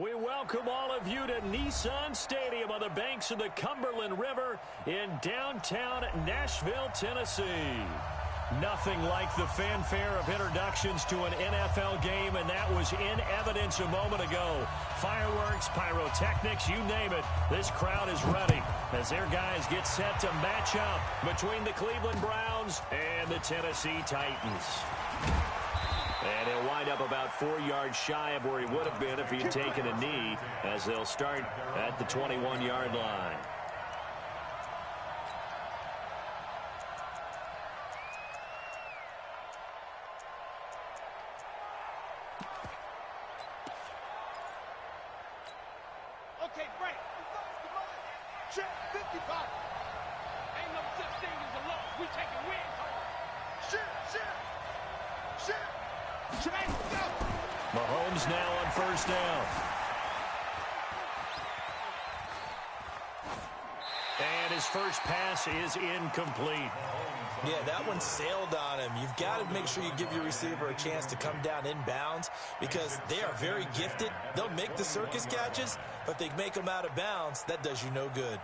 We welcome all of you to Nissan Stadium on the banks of the Cumberland River in downtown Nashville, Tennessee. Nothing like the fanfare of introductions to an NFL game, and that was in evidence a moment ago. Fireworks, pyrotechnics, you name it, this crowd is ready as their guys get set to match up between the Cleveland Browns and the Tennessee Titans. And he'll wind up about 4 yards shy of where he would have been if he had taken a knee, as they'll start at the 21-yard line. Okay, break. Check 55. Ain't no such thing as a loss. We taking wins home. Shit. Mahomes now on first down. And his first pass is incomplete. Yeah, that one sailed on him. You've got to make sure you give your receiver a chance to come down inbounds because they are very gifted. They'll make the circus catches, but if they make them out of bounds, that does you no good.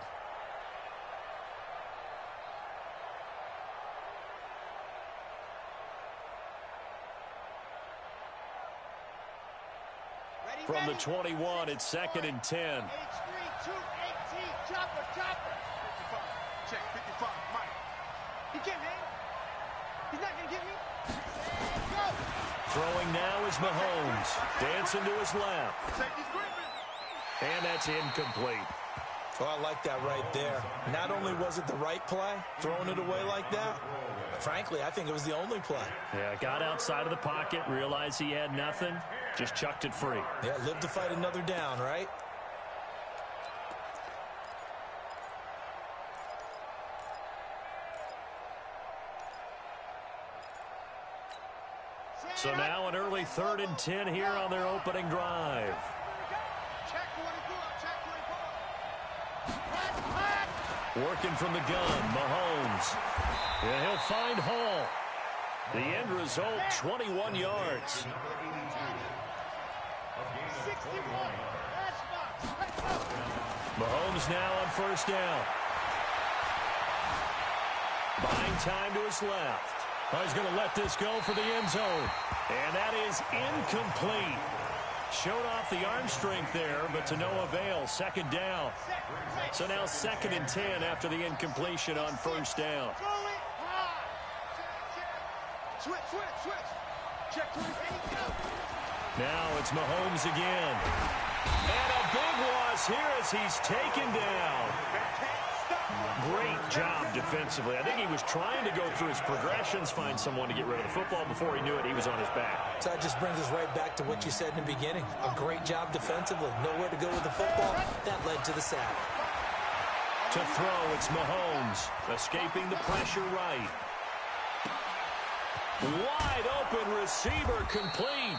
From the 21, it's 2nd and 10. H3, 218, chopper. 55. Check 55, Mike. He can't hang. He's not going to get me. Go. Throwing now is Mahomes. Dancing to his left. And that's incomplete. Oh, I like that right there. Not only was it the right play, throwing it away like that, but frankly, I think it was the only play. Yeah, got outside of the pocket, realized he had nothing, just chucked it free. Yeah, live to fight another down, right? So now an early 3rd and 10 here on their opening drive. Working from the gun, Mahomes. And he'll find Hall. The end result, 21 yards. Mahomes now on first down. Buying time to his left. He's going to let this go for the end zone. And that is incomplete. Showed off the arm strength there, but to no avail. 2nd down. So now 2nd and 10 after the incompletion on first down. Switch. Check 20. Now it's Mahomes again. And a big loss here as he's taken down. Great job defensively. I think he was trying to go through his progressions, find someone to get rid of the football. Before he knew it, he was on his back. So that just brings us right back to what you said in the beginning. A great job defensively. Nowhere to go with the football. That led to the sack. To throw, it's Mahomes. Escaping the pressure right. Wide open receiver complete.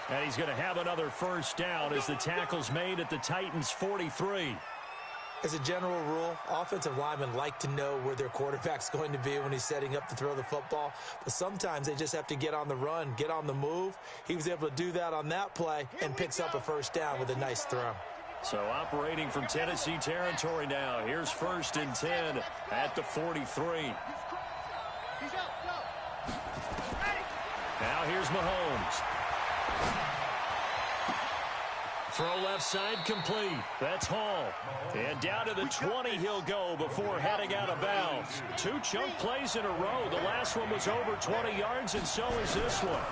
And he's going to have another first down as the tackle's made at the Titans' 43. As a general rule, offensive linemen like to know where their quarterback's going to be when he's setting up to throw the football. But sometimes they just have to get on the run, get on the move. He was able to do that on that play and picks up a first down with a nice throw. So operating from Tennessee territory now. Here's 1st and 10 at the 43. Now here's Mahomes. Throw left side complete. That's Hall. And down to the 20 he'll go before heading out of bounds. 2 chunk plays in a row. The last one was over 20 yards, and so is this one.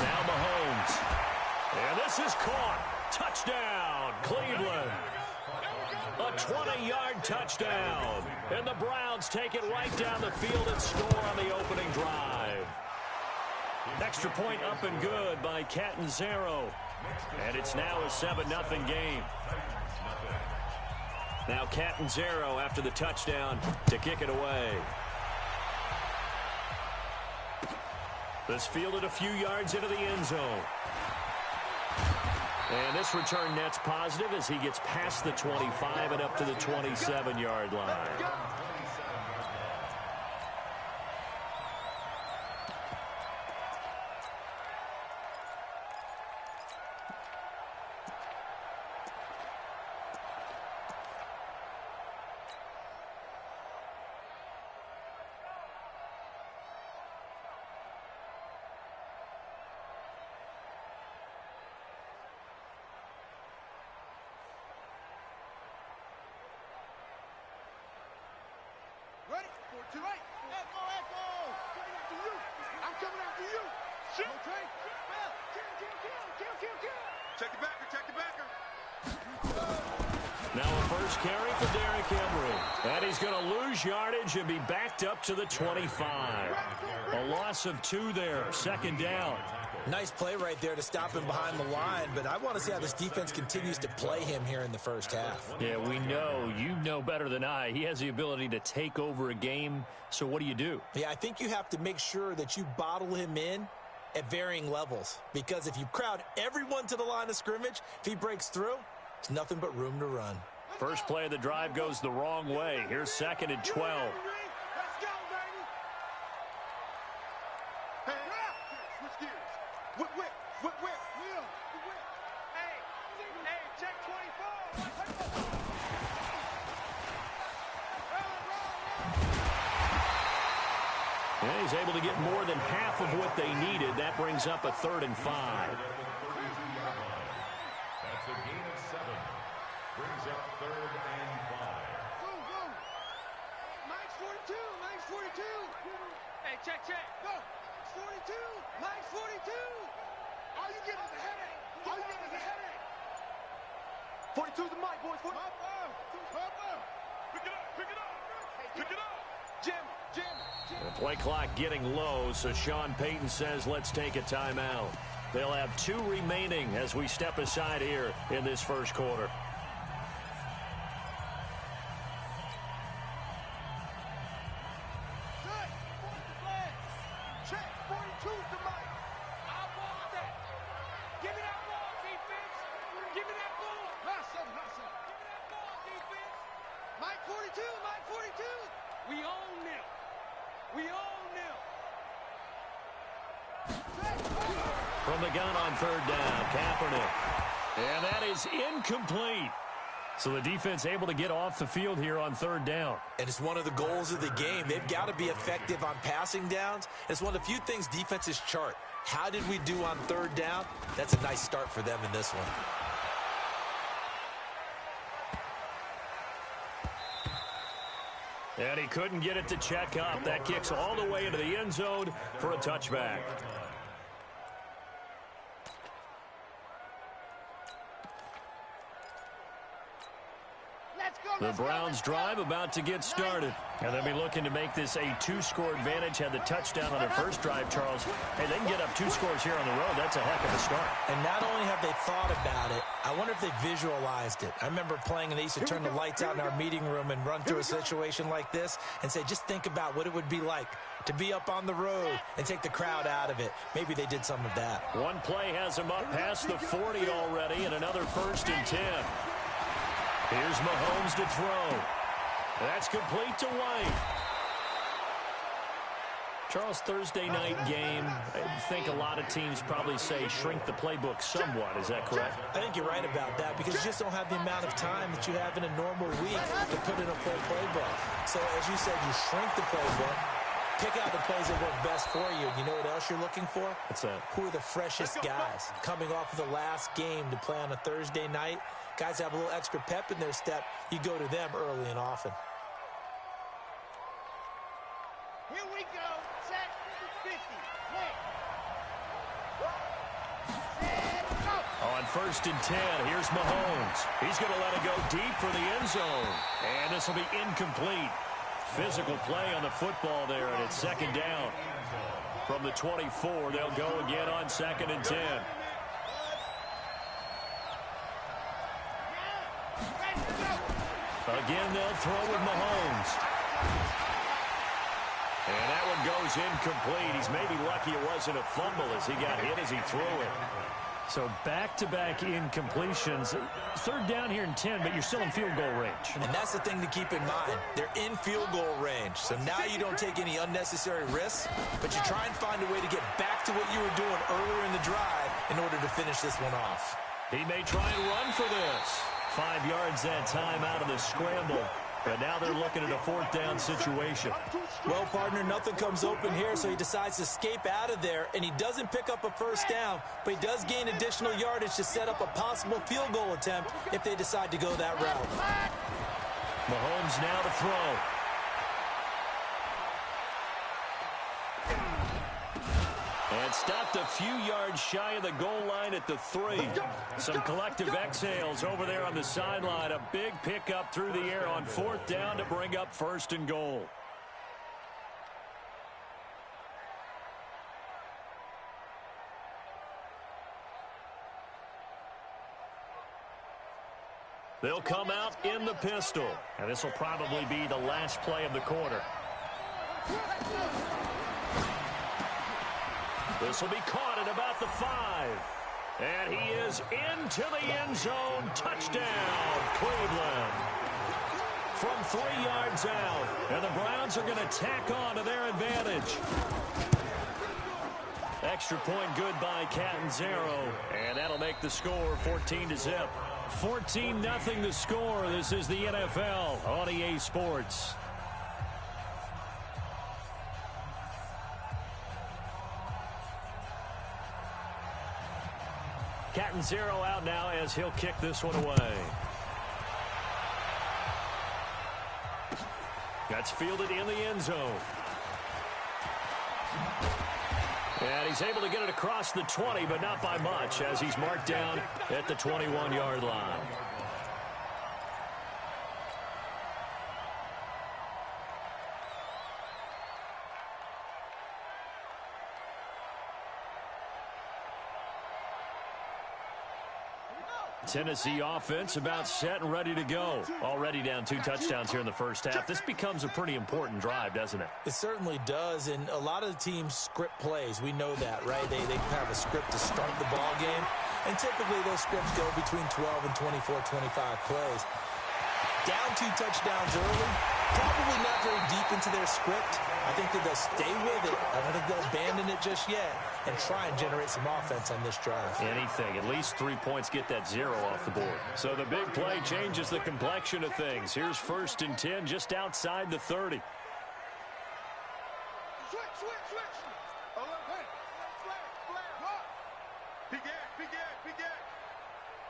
Now Mahomes. And this is caught. Touchdown, Cleveland. A 20-yard touchdown. And the Browns take it right down the field and score on the opening drive. Extra point up and good by Catanzaro. And it's now a 7-0 game. Now Catanzaro after the touchdown to kick it away. This fielded a few yards into the end zone. And this return net's positive as he gets past the 25 and up to the 27-yard line. I'm coming after you. Shoot. Okay. Check the backer. Check the backer. Now a first carry for Derrick Henry. And he's going to lose yardage and be backed up to the 25. A loss of 2 there. Second down. Nice play right there to stop him behind the line, but I want to see how this defense continues to play him here in the first half. Yeah, we know. You know better than I. He has the ability to take over a game, so what do you do? Yeah, I think you have to make sure that you bottle him in at varying levels, because if you crowd everyone to the line of scrimmage, if he breaks through, it's nothing but room to run. First play of the drive goes the wrong way. Here's 2nd and 12. And he's able to get more than half of what they needed. That brings up a 3rd and 5. That's a gain of 7. Brings up 3rd and 5. Go. Mike's 42. Mike's 42. Hey, check. Go. 42. Mike's 42. All you get is a headache. 42's the Mike, boys. Pick it up. Jim. The play clock getting low, so Sean Payton says let's take a timeout. They'll have 2 remaining as we step aside here in this first quarter. Check. 42's the Mike. I want that. Give me that ball, defense. Give me that ball. Not seven. Give me that ball, defense. Mike 42. We own them. From the gun on 3rd down, Kaepernick. And that is incomplete. So the defense able to get off the field here on 3rd down. And it's one of the goals of the game. They've got to be effective on passing downs. It's one of the few things defenses chart. How did we do on 3rd down? That's a nice start for them in this one. And he couldn't get it to check up. That kicks all the way into the end zone for a touchback. The Browns drive about to get started. And they'll be looking to make this a 2-score advantage. Had the touchdown on their first drive, Charles. Hey, they can get up 2 scores here on the road. That's a heck of a start. And not only have they thought about it, I wonder if they visualized it. I remember playing and they used to turn the lights out in our meeting room and run through a situation like this and say, just think about what it would be like to be up on the road and take the crowd out of it. Maybe they did some of that. One play has them up past the 40 already, and another 1st and 10. Here's Mahomes to throw. That's complete to White. Charles, Thursday night game, I think a lot of teams probably say shrink the playbook somewhat. Is that correct? I think you're right about that because you just don't have the amount of time that you have in a normal week to put in a full playbook. So, as you said, you shrink the playbook, pick out the plays that work best for you. You know what else you're looking for? What's that? Who are the freshest guys coming off of the last game to play on a Thursday night? Guys have a little extra pep in their step. You go to them early and often. Here we go. Set 50. On 1st and 10, here's Mahomes. He's going to let it go deep for the end zone. And this will be incomplete. Physical play on the football there, and it's 2nd down. From the 24, they'll go again on 2nd and 10. Again, they'll throw with Mahomes. And that one goes incomplete. He's maybe lucky it wasn't a fumble as he got hit as he threw it. So back-to-back incompletions. 3rd down here in 10, but you're still in field goal range. And that's the thing to keep in mind. They're in field goal range. So now you don't take any unnecessary risks, but you try and find a way to get back to what you were doing earlier in the drive in order to finish this one off. He may try and run for this. 5 yards that time out of the scramble. But now they're looking at a 4th down situation. Well, partner, nothing comes open here, so he decides to escape out of there, and he doesn't pick up a 1st down, but he does gain additional yardage to set up a possible field goal attempt if they decide to go that route. Mahomes now to throw. And stopped a few yards shy of the goal line at the 3. Some collective exhales over there on the sideline. A big pickup through the air on 4th down to bring up 1st and goal. They'll come out in the pistol. And this will probably be the last play of the quarter. This will be caught at about the 5. And he is into the end zone. Touchdown, Cleveland. From 3 yards out. And the Browns are going to tack on to their advantage. Extra point good by Catanzaro. And that'll make the score 14-0. 14-0 the score. This is the NFL on EA Sports. Catanzaro out now as he'll kick this one away. That's fielded in the end zone. And he's able to get it across the 20, but not by much, as he's marked down at the 21-yard line. Tennessee offense about set and ready to go. Already down 2 touchdowns here in the first half. This becomes a pretty important drive, doesn't it? It certainly does, and a lot of the teams script plays. We know that, right? They have a script to start the ball game, and typically those scripts go between 12 and 24, 25 plays. Down 2 touchdowns early, probably not very deep into their script. I think that they'll stay with it. I don't think they'll abandon it just yet and try and generate some offense on this drive. Anything. At least 3 points, get that 0 off the board. So the big play changes the complexion of things. Here's 1st and 10 just outside the 30. Switch. Oh, look, hey. Flare. Big egg.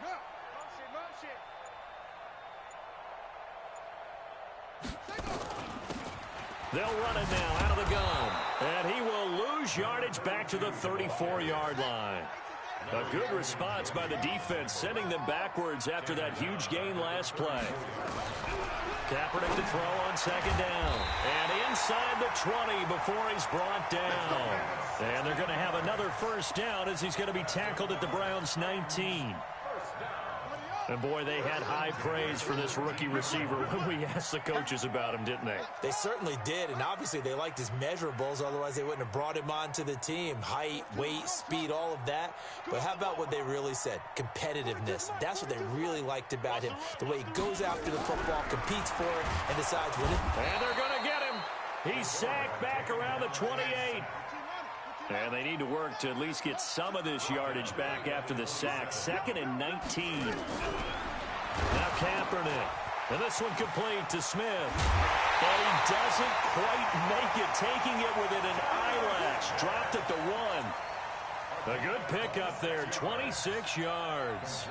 No. Motion. They'll run it now out of the gun. And he will lose yardage back to the 34-yard line. A good response by the defense, sending them backwards after that huge gain last play. Kaepernick to throw on 2nd down. And inside the 20 before he's brought down. And they're going to have another 1st down as he's going to be tackled at the Browns' 19. And, boy, they had high praise for this rookie receiver when we asked the coaches about him, didn't they? They certainly did, and obviously they liked his measurables. Otherwise, they wouldn't have brought him onto the team. Height, weight, speed, all of that. But how about what they really said? Competitiveness. That's what they really liked about him. The way he goes after the football, competes for it, and decides when it... And they're going to get him. He's sacked back around the 28. And they need to work to at least get some of this yardage back after the sack. 2nd and 19. Now Kaepernick. And this one complete to Smith. And he doesn't quite make it, taking it within an eyelash. Dropped at the 1. A good pickup there, 26 yards.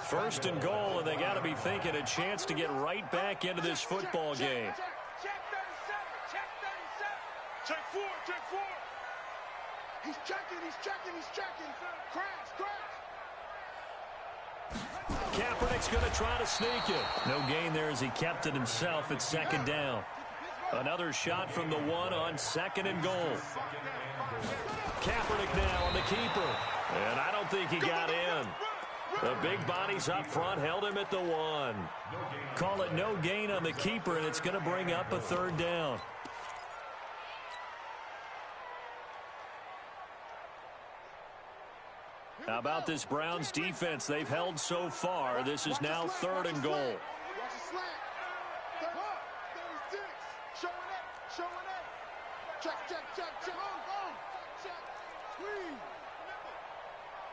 1st and goal, and they got to be thinking a chance to get right back into this football game. Check 4. He's checking. Crash. Kaepernick's going to try to sneak it. No gain there as he kept it himself at 2nd down. Another shot from the 1 on 2nd and goal. Kaepernick now on the keeper. And I don't think he got in. The big bodies up front held him at the 1. Call it no gain on the keeper, and it's going to bring up a 3rd down. How about this Browns defense? They've held so far. This is now 3rd and goal. Watch the slant. 36. Showing up. Check. Check. Squeeze.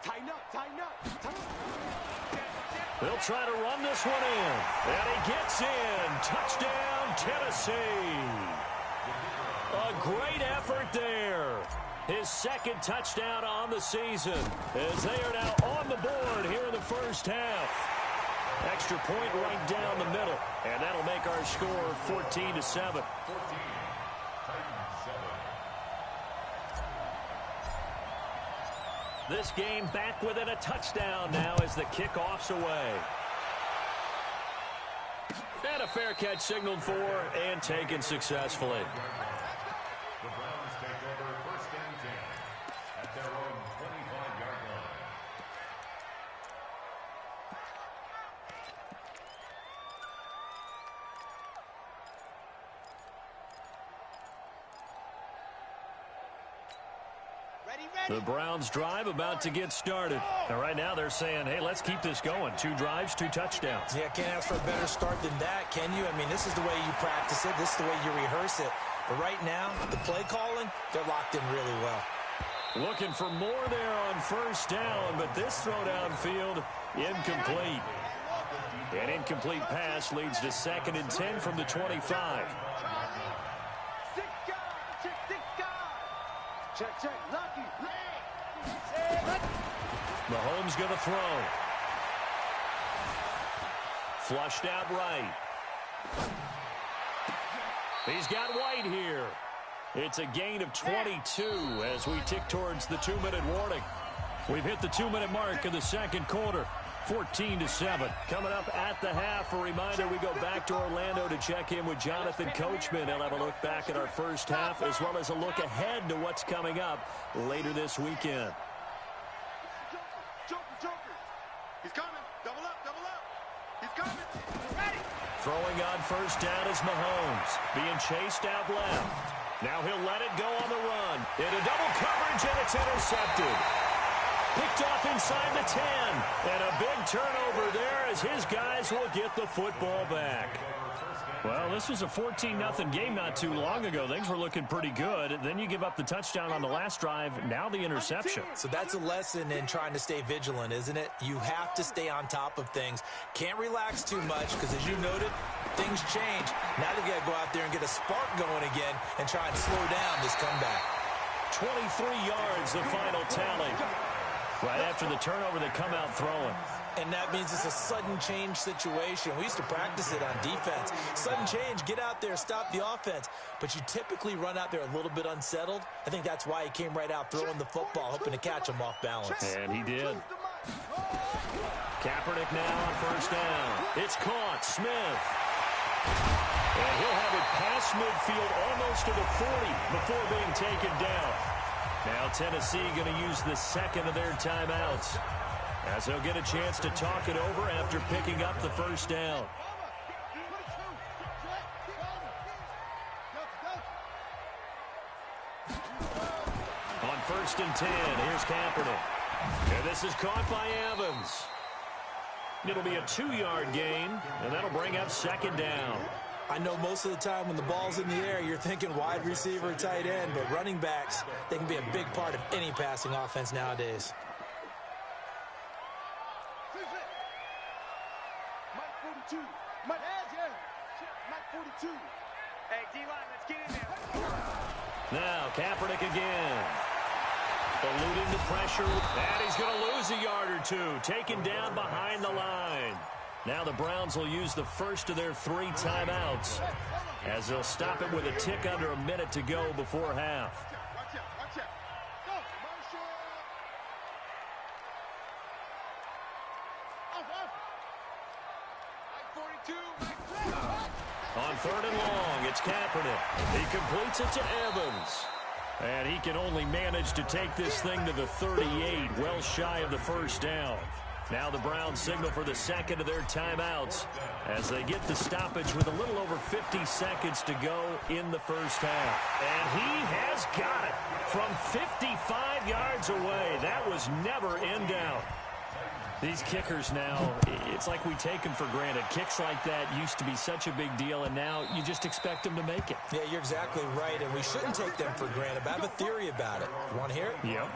Tighten up. They'll try to run this one in. And he gets in. Touchdown, Tennessee. A great effort there. His 2nd touchdown on the season as they are now on the board here in the first half. Extra point right down the middle, and that'll make our score 14-7. This game back within a touchdown now as the kickoff's away. And a fair catch signaled for and taken successfully. The Browns take over first and 10 at their own 25-yard line. The Browns drive about to get started. And right now they're saying, hey, let's keep this going. 2 drives, 2 touchdowns. Yeah, can't ask for a better start than that, can you? I mean, this is the way you practice it. This is the way you rehearse it. But right now, the play calling, they're locked in really well. Looking for more there on first down, but this throw downfield, incomplete. An incomplete pass leads to 2nd and 10 from the 25. Check, lucky. Mahomes going to throw. Flushed out right. He's got White here. It's a gain of 22 as we tick towards the 2-minute warning. We've hit the 2-minute mark in the second quarter. 14-7. Coming up at the half, a reminder we go back to Orlando to check in with Jonathan Coachman. He'll have a look back at our first half as well as a look ahead to what's coming up later this weekend. Joker. He's coming. Double up. He's coming. Ready. Throwing on first down is Mahomes. Being chased out left. Now he'll let it go on the run. Into double coverage, and it's intercepted. Picked off inside the 10. And a big turnover there as his guys will get the football back. Well, this was a 14-0 game not too long ago. Things were looking pretty good. Then you give up the touchdown on the last drive. Now the interception. So that's a lesson in trying to stay vigilant, isn't it? You have to stay on top of things. Can't relax too much because, as you noted, things change. Now they've got to go out there and get a spark going again and try and slow down this comeback. 23 yards, the final tally. Right after the turnover, they come out throwing. And that means it's a sudden change situation. We used to practice it on defense. Sudden change, get out there, stop the offense. But you typically run out there a little bit unsettled. I think that's why he came right out throwing the football, hoping to catch him off balance. And he did. Kaepernick now on first down. It's caught. Smith. And he'll have it past midfield almost to the 40 before being taken down. Now Tennessee going to use the second of their timeouts as they'll get a chance to talk it over after picking up the first down. On first and 10, here's Kaepernick. And this is caught by Evans. It'll be a 2-yard gain, and that'll bring up second down. I know most of the time when the ball's in the air, you're thinking wide receiver, tight end, but running backs, they can be a big part of any passing offense nowadays. Mike 42. Mike 42. Hey, D-line, let's get in there. Now, Kaepernick again. Eluding the pressure, and he's going to lose a yard or two. Taken down behind the line. Now the Browns will use the first of their 3 timeouts as they'll stop it with a tick under a minute to go before half. Watch out. Go, Mike 42. On third and long, it's Kaepernick. He completes it to Evans. And he can only manage to take this thing to the 38, well shy of the first down. Now the Browns signal for the second of their timeouts as they get the stoppage with a little over 50 seconds to go in the first half. And he has got it from 55 yards away. That was never in doubt. These kickers now, it's like we take them for granted. Kicks like that used to be such a big deal, and now you just expect them to make it. Yeah, you're exactly right, and we shouldn't take them for granted. But I have a theory about it. You want to hear it? Yep.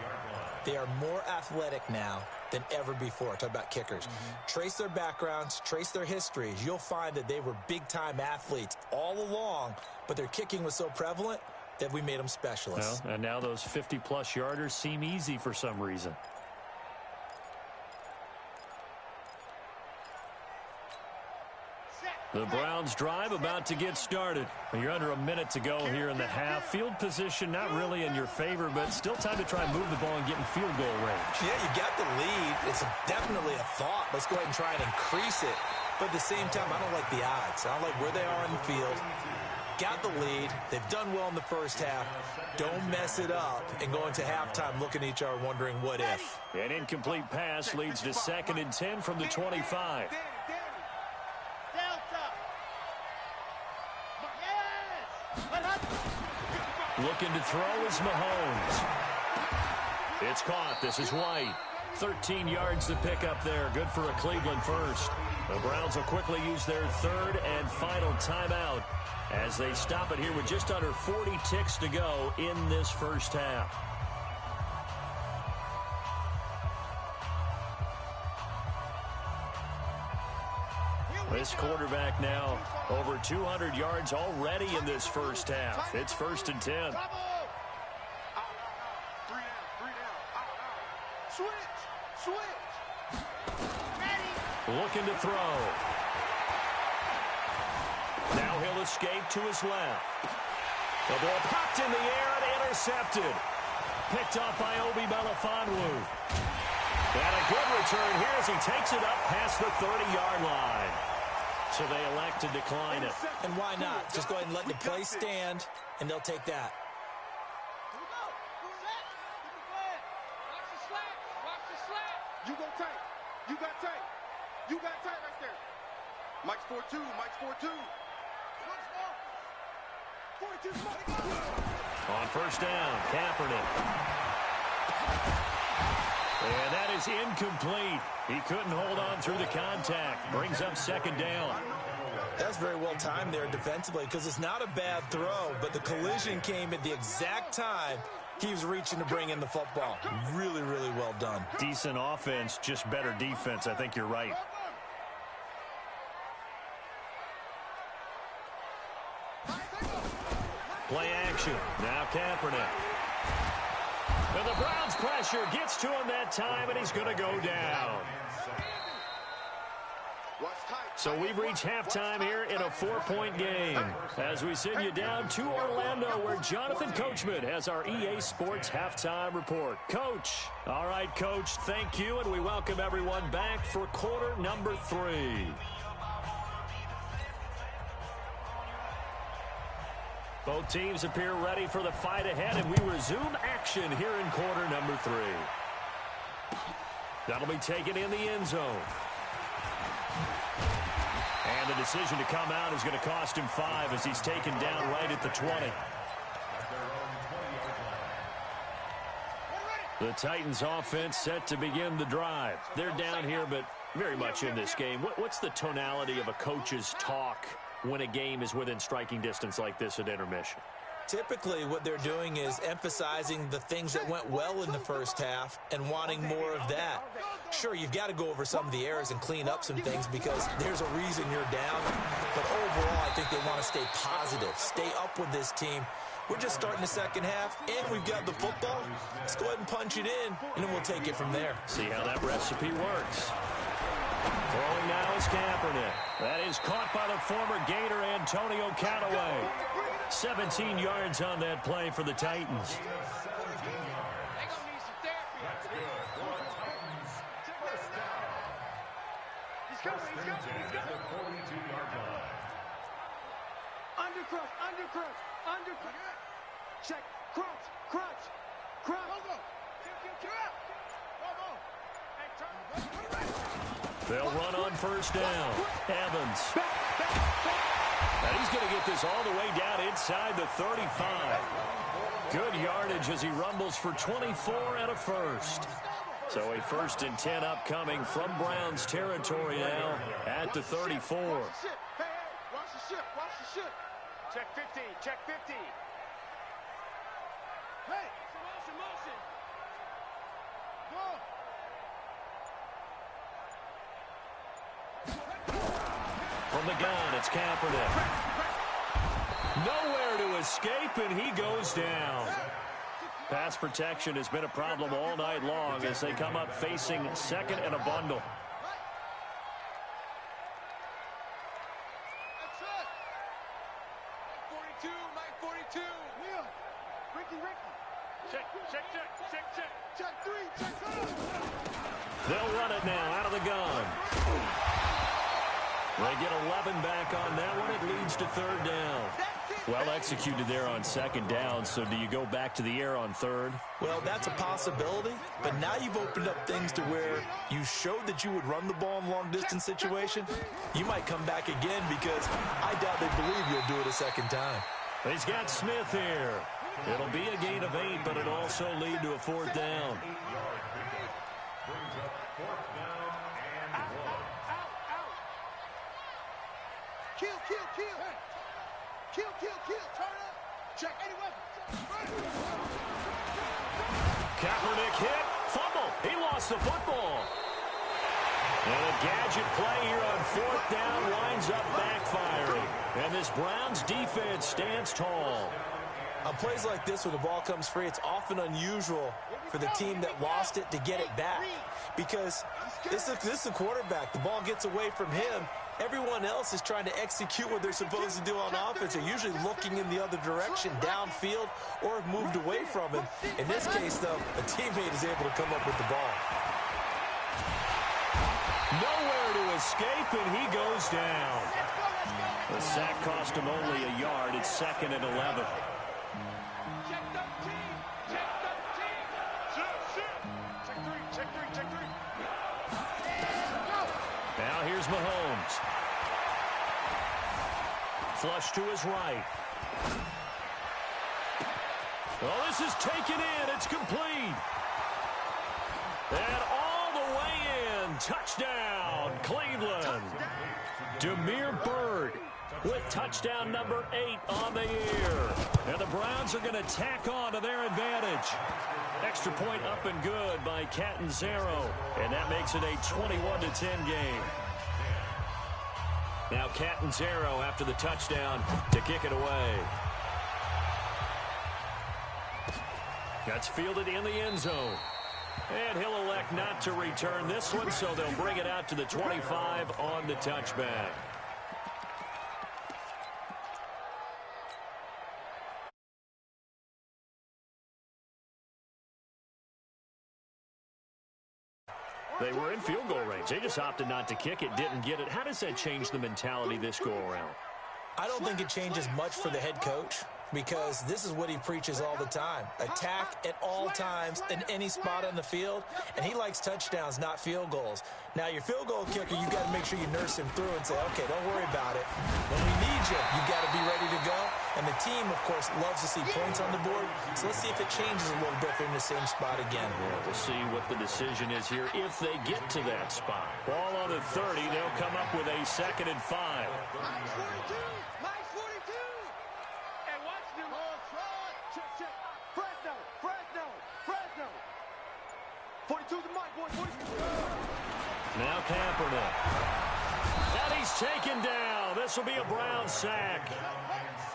They are more athletic now than ever before. Talk about kickers. Trace their backgrounds, trace their histories. You'll find that they were big-time athletes all along, but their kicking was so prevalent that we made them specialists. Well, and now those 50-plus yarders seem easy for some reason. Set. The Browns drive about to get started. You're under a minute to go here in the half. Field position not really in your favor, but still time to try and move the ball and get in field goal range. Yeah, you got the lead. It's definitely a thought. Let's go ahead and try and increase it. But at the same time, I don't like the odds. I don't like where they are in the field. Got the lead. They've done well in the first half. Don't mess it up and go into halftime looking at each other wondering what if. An incomplete pass leads to 2nd and 10 from the 25. Looking to throw is Mahomes. It's caught. This is White. 13 yards to pick up there. Good for a Cleveland first. The Browns will quickly use their 3rd and final timeout as they stop it here with just under 40 ticks to go in this first half. This quarterback now over 200 yards already in this first half. It's 1st and 10. Looking to throw. Now he'll escape to his left. The ball popped in the air and intercepted. Picked off by Obi Melifonwu. And a good return here as he takes it up past the 30-yard line. So they elect to decline it. And why not? Just go ahead and let the play stand, and they'll take that. You go tight. You got tight. You got tight right there. Mike's 4-2. Mike's 4-2. 42. On first down, Kaepernick. And that is incomplete. He couldn't hold on through the contact. Brings up 2nd down. That's very well timed there defensively because it's not a bad throw, but the collision came at the exact time he was reaching to bring in the football. Really, really well done. Decent offense, just better defense. I think you're right. Play action. Now Kaepernick. And the Browns pressure gets to him that time, and he's going to go down. So we've reached halftime here in a 4-point game as we send you down to Orlando where Jonathan Coachman has our EA Sports halftime report. Coach. All right, Coach, thank you, and we welcome everyone back for quarter number 3. Both teams appear ready for the fight ahead, and we resume action here in quarter number 3. That'll be taken in the end zone. And the decision to come out is going to cost him 5 as he's taken down right at the 20. The Titans offense set to begin the drive. They're down here, but very much in this game. What's the tonality of a coach's talk when a game is within striking distance like this at intermission? Typically, what they're doing is emphasizing the things that went well in the first half and wanting more of that. Sure, you've got to go over some of the errors and clean up some things because there's a reason you're down. But overall, I think they want to stay positive, stay up with this team. We're just starting the second half, and we've got the football. Let's go ahead and punch it in, and then we'll take it from there. See how that recipe works. Throwing now is Kaepernick. That is caught by the former Gator Antonio Callaway. 17 yards on that play for the Titans. He's coming. Undercrunch. Check. Crunch. They'll run on first down. Evans. And he's going to get this all the way down inside the 35. Good yardage as he rumbles for 24 and a first. So a 1st and 10 upcoming from Browns territory now at the 34. Watch the ship. Check 50. Hey, motion. Go. From the gun, it's Kaepernick. Nowhere to escape, and he goes down. Pass protection has been a problem all night long as they come up facing 2nd and a bundle. 42, Mike 42. Leo, Ricky. Check. Check 3, check 5. They'll run it now out of the gun. They get 11 back on that one. It leads to third down. Well executed there on second down, so do you go back to the air on third? Well, that's a possibility, but now you've opened up things to where you showed that you would run the ball in long-distance situation. You might come back again because I doubt they believe you'll do it a second time. He's got Smith here. It'll be a gain of 8, but it'll also lead to a fourth down. Brings up fourth down and 1. Out. Kill. Turn up. Check any weapon. Kaepernick hit. Fumble. He lost the football. And a gadget play here on fourth down winds up backfiring. And this Browns defense stands tall. On plays like this, when the ball comes free, it's often unusual for the team that lost it to get it back. Because this is the quarterback. The ball gets away from him. Everyone else is trying to execute what they're supposed to do on offense. They're usually looking in the other direction, downfield, or have moved away from him. In this case, though, a teammate is able to come up with the ball. Nowhere to escape, and he goes down. The sack cost him only a yard. It's second and 11. Check 13. Check 3. Now here's Mahomes. Flush to his right. Oh, this is taken in. It's complete. And all the way in. Touchdown, Cleveland. Damiere Byrd with touchdown number 8 on the year. And the Browns are going to tack on to their advantage. Extra point up and good by Catanzaro. And that makes it a 21-10 game. Now Catanzaro after the touchdown to kick it away. That's fielded in the end zone. And he'll elect not to return this one, so they'll bring it out to the 25 on the touchback. They were in field goal range. They just opted not to kick it, didn't get it. How does that change the mentality this go-around? I don't think it changes much for the head coach because this is what he preaches all the time. Attack at all times in any spot on the field, and he likes touchdowns, not field goals. Now, your field goal kicker, you got to make sure you nurse him through and say, okay, don't worry about it. When we need you, you got to be ready to go. And the team, of course, loves to see points on the board. So let's see if it changes a little bit if they're in the same spot again. Yeah, we'll see what the decision is here if they get to that spot. Ball on the 30, they'll come up with a 2nd and 5. Mike 42. Mike 42. And watch them. Check. Fresno. 42 to Mike, boy. 42. Now Kaepernick. And he's taken down. This will be a Brown sack.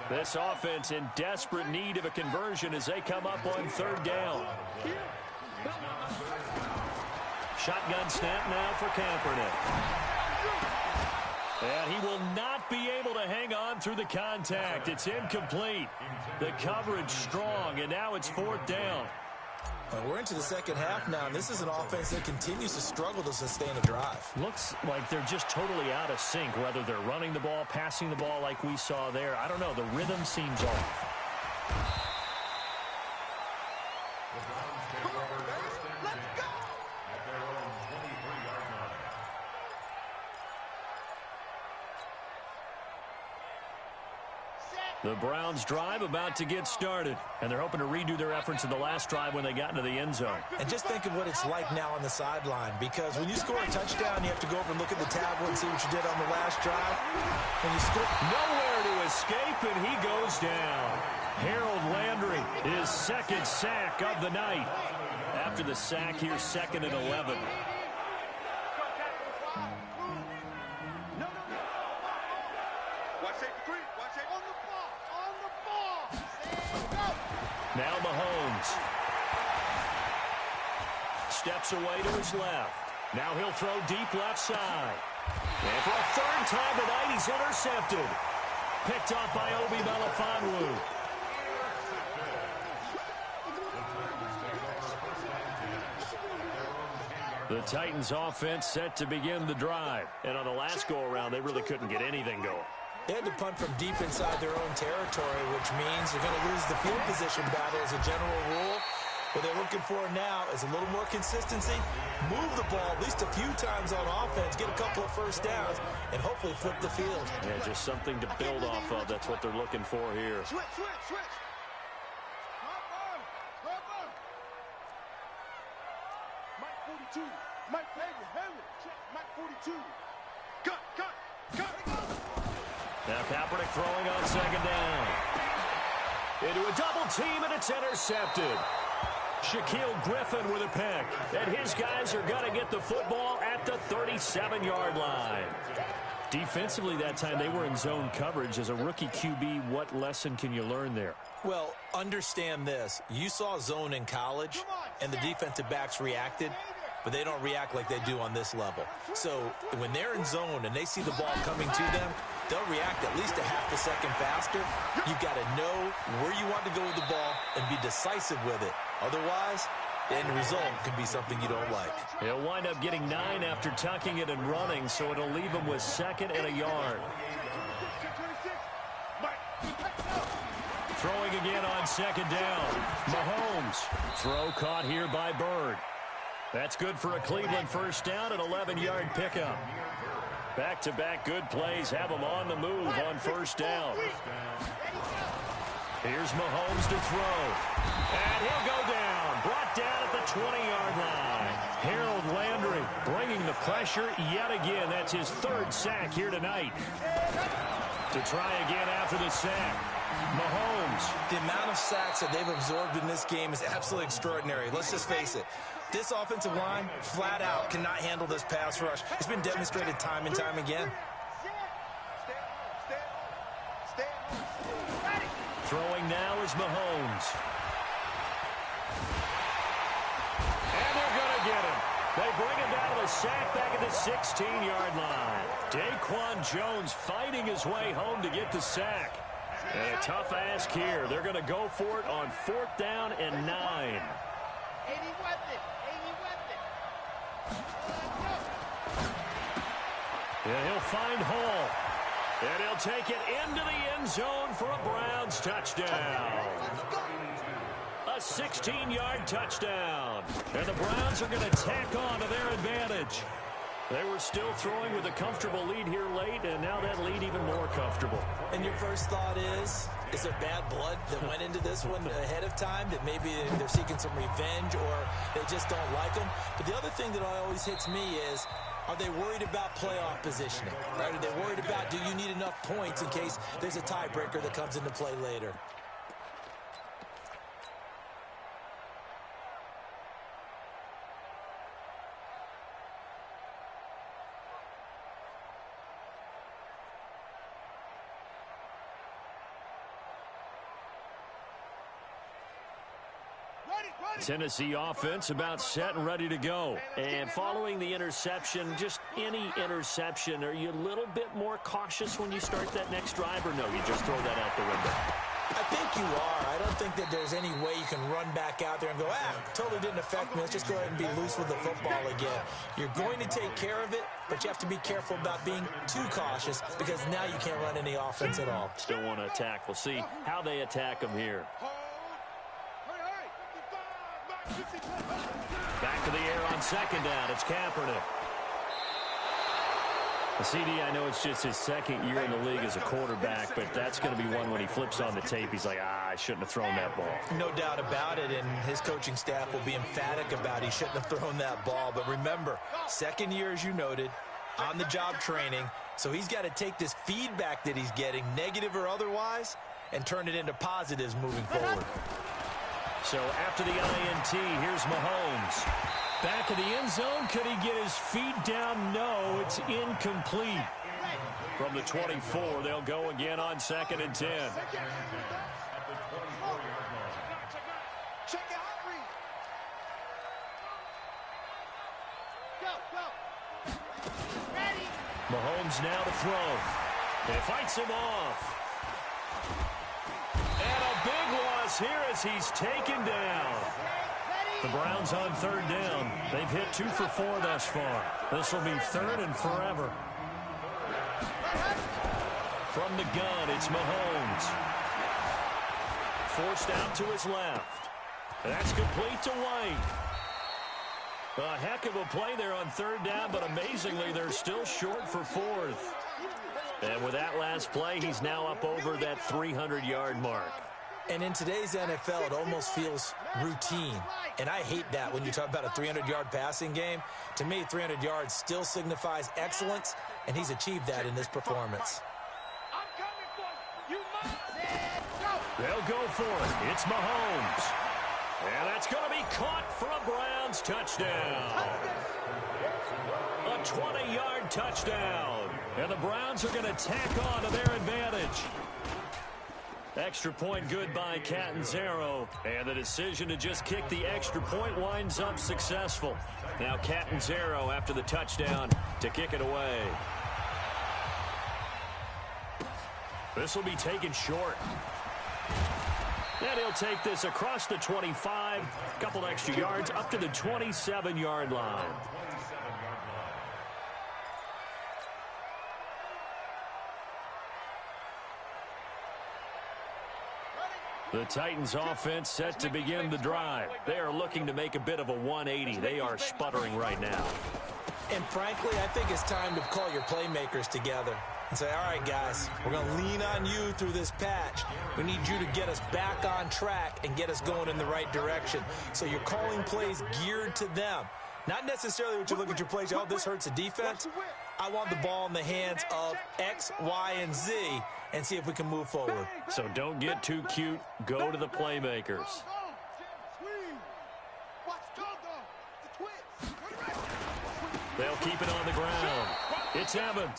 This offense in desperate need of a conversion as they come up on 3rd down. Shotgun snap now for Kaepernick. And he will not be able to hang on through the contact. It's incomplete. The coverage strong, and now it's 4th down. We're into the second half now, and this is an offense that continues to struggle to sustain a drive. Looks like they're just totally out of sync, whether they're running the ball, passing the ball like we saw there. I don't know. The rhythm seems off. The Browns drive about to get started, and they're hoping to redo their efforts in the last drive when they got into the end zone. And just think of what it's like now on the sideline, because when you score a touchdown, you have to go over and look at the tablet and see what you did on the last drive. When you score, nowhere to escape, and he goes down. Harold Landry, his 2nd sack of the night. After the sack, here's 2nd and 11. Now Mahomes steps away to his left. Now he'll throw deep left side. And for a 3rd time tonight, he's intercepted. Picked off by Obi Melifonwu. The Titans offense set to begin the drive. And on the last go-around, they really couldn't get anything going. They had to punt from deep inside their own territory, which means they're going to lose the field position battle as a general rule. What they're looking for now is a little more consistency, move the ball at least a few times on offense, get a couple of first downs, and hopefully flip the field. Yeah, just something to build off of. That's what they're looking for here. Switch. Mike 42. Mike Hayward. Check. Mike 42. Cut. Now Kaepernick throwing on second down. Into a double team, and it's intercepted. Shaquille Griffin with a pick. And his guys are going to get the football at the 37-yard line. Defensively that time, they were in zone coverage. As a rookie QB, what lesson can you learn there? Well, understand this. You saw zone in college, and the defensive backs reacted, but they don't react like they do on this level. So when they're in zone and they see the ball coming to them, they'll react at least a half a second faster. You've got to know where you want to go with the ball and be decisive with it. Otherwise, the end result could be something you don't like. He'll wind up getting 9 after tucking it and running, so it'll leave him with 2nd and a yard. Throwing again on second down. Mahomes. Throw caught here by Bird. That's good for a Cleveland first down, an 11-yard pickup. Back-to-back good plays have them on the move on first down. Here's Mahomes to throw. And he'll go down. Brought down at the 20-yard line. Harold Landry bringing the pressure yet again. That's his 3rd sack here tonight. To try again after the sack. Mahomes. The amount of sacks that they've absorbed in this game is absolutely extraordinary. Let's just face it. This offensive line, flat out, cannot handle this pass rush. It's been demonstrated time and time again. Throwing now is Mahomes. And they're going to get him. They bring him down to the sack back at the 16-yard line. Daquan Jones fighting his way home to get the sack. And a tough ask here. They're going to go for it on 4th down and 9. And he'll find Hall. And he'll take it into the end zone for a Browns touchdown. A 16-yard touchdown. And the Browns are going to tack on to their advantage. They were still throwing with a comfortable lead here late, and now that lead even more comfortable. And your first thought is there bad blood that went into this one ahead of time, that maybe they're seeking some revenge or they just don't like them? But the other thing that always hits me is, are they worried about playoff positioning? Right? Are they worried about, do you need enough points in case there's a tiebreaker that comes into play later? Tennessee offense about set and ready to go. And following the interception, just any interception, are you a little bit more cautious when you start that next drive, or no, you just throw that out the window? I think you are. I don't think that there's any way you can run back out there and go, totally didn't affect me. Let's just go ahead and be loose with the football again. You're going to take care of it, but you have to be careful about being too cautious because now you can't run any offense at all. Still want to attack. We'll see how they attack them here. Back to the air on second down. It's Kaepernick. CD, I know it's just his 2nd year in the league as a quarterback, but that's going to be one when he flips on the tape. He's like, I shouldn't have thrown that ball. No doubt about it, and his coaching staff will be emphatic about he shouldn't have thrown that ball. But remember, 2nd year, as you noted, on-the-job training, so he's got to take this feedback that he's getting, negative or otherwise, and turn it into positives moving forward. So after the INT, here's Mahomes. Back in the end zone, could he get his feet down? No, it's incomplete. From the 24, they'll go again on 2nd and 10. Mahomes now to throw. And he fights him off. And a big loss here as he's taken down. The Browns on third down. They've hit 2 for 4 thus far. This will be third and forever. From the gun, it's Mahomes. Forced out to his left. That's complete to White. A heck of a play there on third down, but amazingly, they're still short for fourth. And with that last play, he's now up over that 300-yard mark. And in today's NFL, it almost feels routine. And I hate that when you talk about a 300-yard passing game. To me, 300 yards still signifies excellence, and he's achieved that in this performance. They'll go for it. It's Mahomes. And that's going to be caught for a Browns touchdown. A 20-yard touchdown. And the Browns are going to tack on to their advantage. Extra point good by Catanzaro. And the decision to just kick the extra point winds up successful. Now Catanzaro after the touchdown to kick it away. This will be taken short. And he'll take this across the 25. A couple extra yards up to the 27-yard line. The Titans offense set to begin the drive. They are looking to make a bit of a 180. They are sputtering right now. And frankly, I think it's time to call your playmakers together and say, all right, guys, we're going to lean on you through this patch. We need you to get us back on track and get us going in the right direction. So you're calling plays geared to them. Not necessarily what you look at your plays, oh, this hurts the defense. I want the ball in the hands of X, Y, and Z and see if we can move forward. So don't get too cute. Go to the playmakers. They'll keep it on the ground. It's Evans.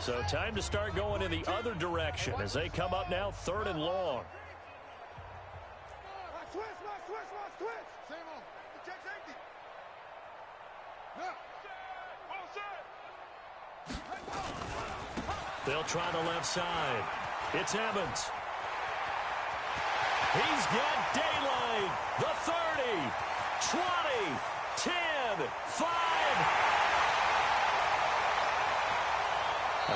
So time to start going in the other direction as they come up now third and long. They'll try the left side. It's Evans. He's got daylight. The 30, 20, 10, 5.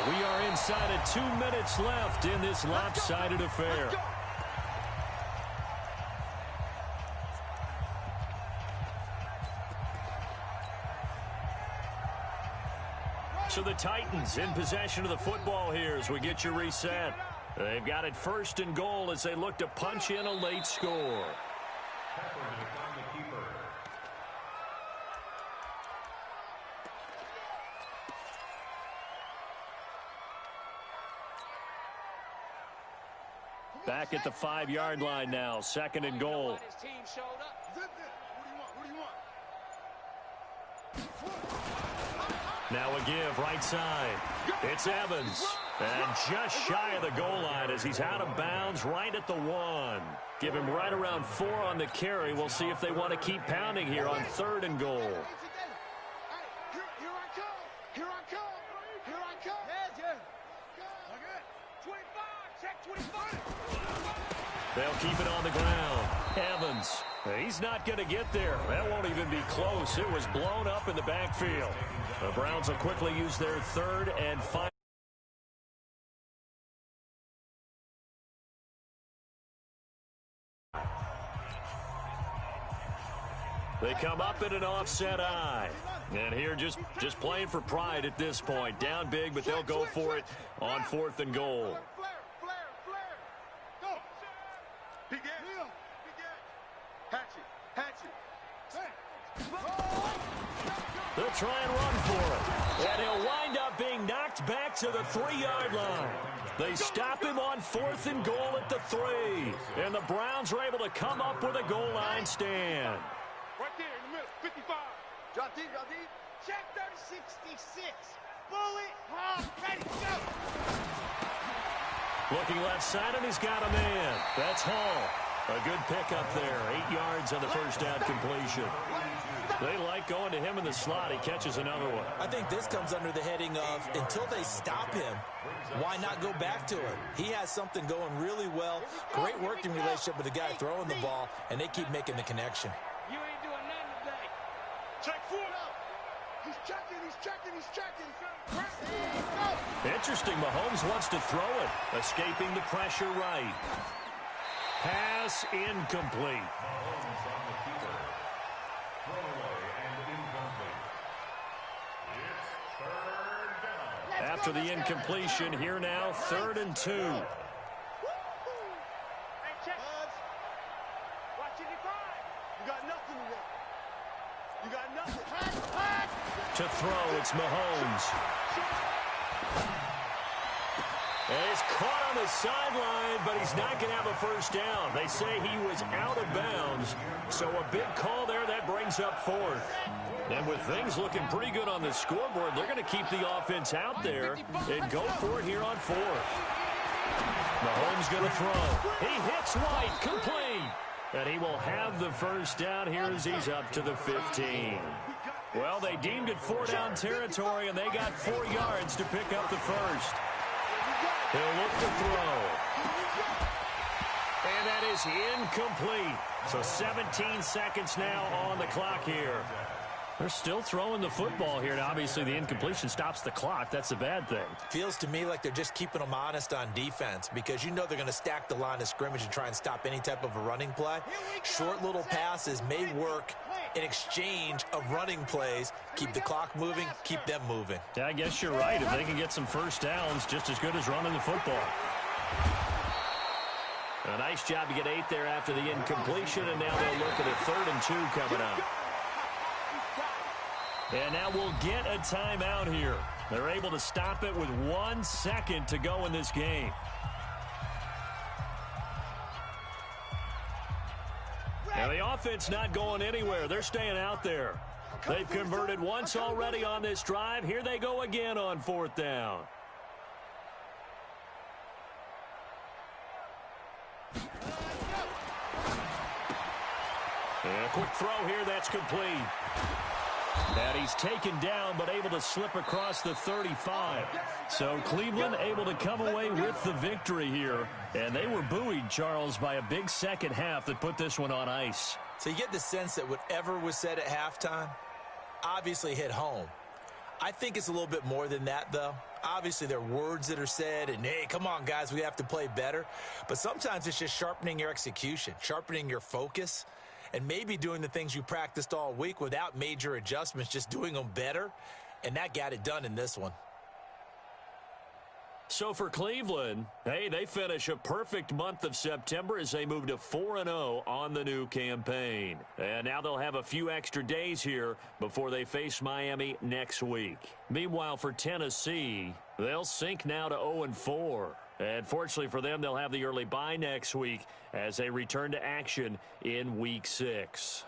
We are inside of 2 minutes left in this lopsided affair. So the Titans in possession of the football here as we get you reset. They've got it first and goal as they look to punch in a late score. Back at the 5-yard line now, second and goal. Now a give, right side. It's Evans. And just shy of the goal line as he's out of bounds right at the 1. Give him right around 4 on the carry. We'll see if they want to keep pounding here on third and goal. They'll keep it on the ground. Evans, he's not going to get there. That won't even be close. It was blown up in the backfield. The Browns will quickly use their third and final. They come up in an offset eye. And here just playing for pride at this point. Down big, but they'll go for it on fourth and goal. They'll try and run for it. And he'll wind up being knocked back to the 3-yard line. They stop him on fourth and goal at the 3. And the Browns are able to come up with a goal line stand. Right there in the middle, 55. Drop deep, drop deep. Check 30, 66. Bullet, hard, ready, go. Looking left side, and he's got a man. That's Hall. A good pickup there. 8 yards on the first down completion. They like going to him in the slot. He catches another one. I think this comes under the heading of until they stop him, why not go back to him? He has something going really well. Great working relationship with the guy throwing the ball, and they keep making the connection. You ain't doing nothing today. Check 4. He's checking, he's checking, he's checking. Interesting. Mahomes wants to throw it. Escaping the pressure right. Pass incomplete. Mahomes on the keeper. Throwaway and incomplete. It's third down. After the incompletion, here now, 3rd and 2. Hey, check. Watch it, you got nothing today. You got nothing. To throw, it's Mahomes. And he's caught on the sideline, but he's not going to have a first down. They say he was out of bounds, so a big call there that brings up 4th. And with things looking pretty good on the scoreboard, they're going to keep the offense out there and go for it here on 4th. Mahomes going to throw. He hits White, complete. And he will have the first down here as he's up to the 15. Well, they deemed it 4-down territory, and they got 4 yards to pick up the first. He'll look to throw. And that is incomplete. So 17 seconds now on the clock here. They're still throwing the football here, and obviously the incompletion stops the clock. That's a bad thing. Feels to me like they're just keeping them honest on defense because you know they're going to stack the line of scrimmage and try and stop any type of a running play. Short little passes may work in exchange of running plays. Keep the clock moving, keep them moving. Yeah, I guess you're right. If they can get some first downs, just as good as running the football. A nice job to get 8 there after the incompletion, and now they'll look at a 3rd and 2 coming up. And now we'll get a timeout here. They're able to stop it with 1 second to go in this game. Now the offense not going anywhere. They're staying out there. They've converted once already on this drive. Here they go again on 4th down. And a quick throw here. That's complete. And he's taken down, but able to slip across the 35. So Cleveland able to come away with the victory here. And they were buoyed, Charles, by a big second half that put this one on ice. So you get the sense that whatever was said at halftime obviously hit home. I think it's a little bit more than that, though. Obviously, there are words that are said, and, hey, come on, guys, we have to play better. But sometimes it's just sharpening your execution, sharpening your focus, and maybe doing the things you practiced all week without major adjustments, just doing them better. And that got it done in this one. So for Cleveland, hey, they finish a perfect month of September as they move to 4-0 on the new campaign. And now they'll have a few extra days here before they face Miami next week. Meanwhile, for Tennessee, they'll sink now to 0-4. And fortunately for them, they'll have the early bye next week as they return to action in Week 6.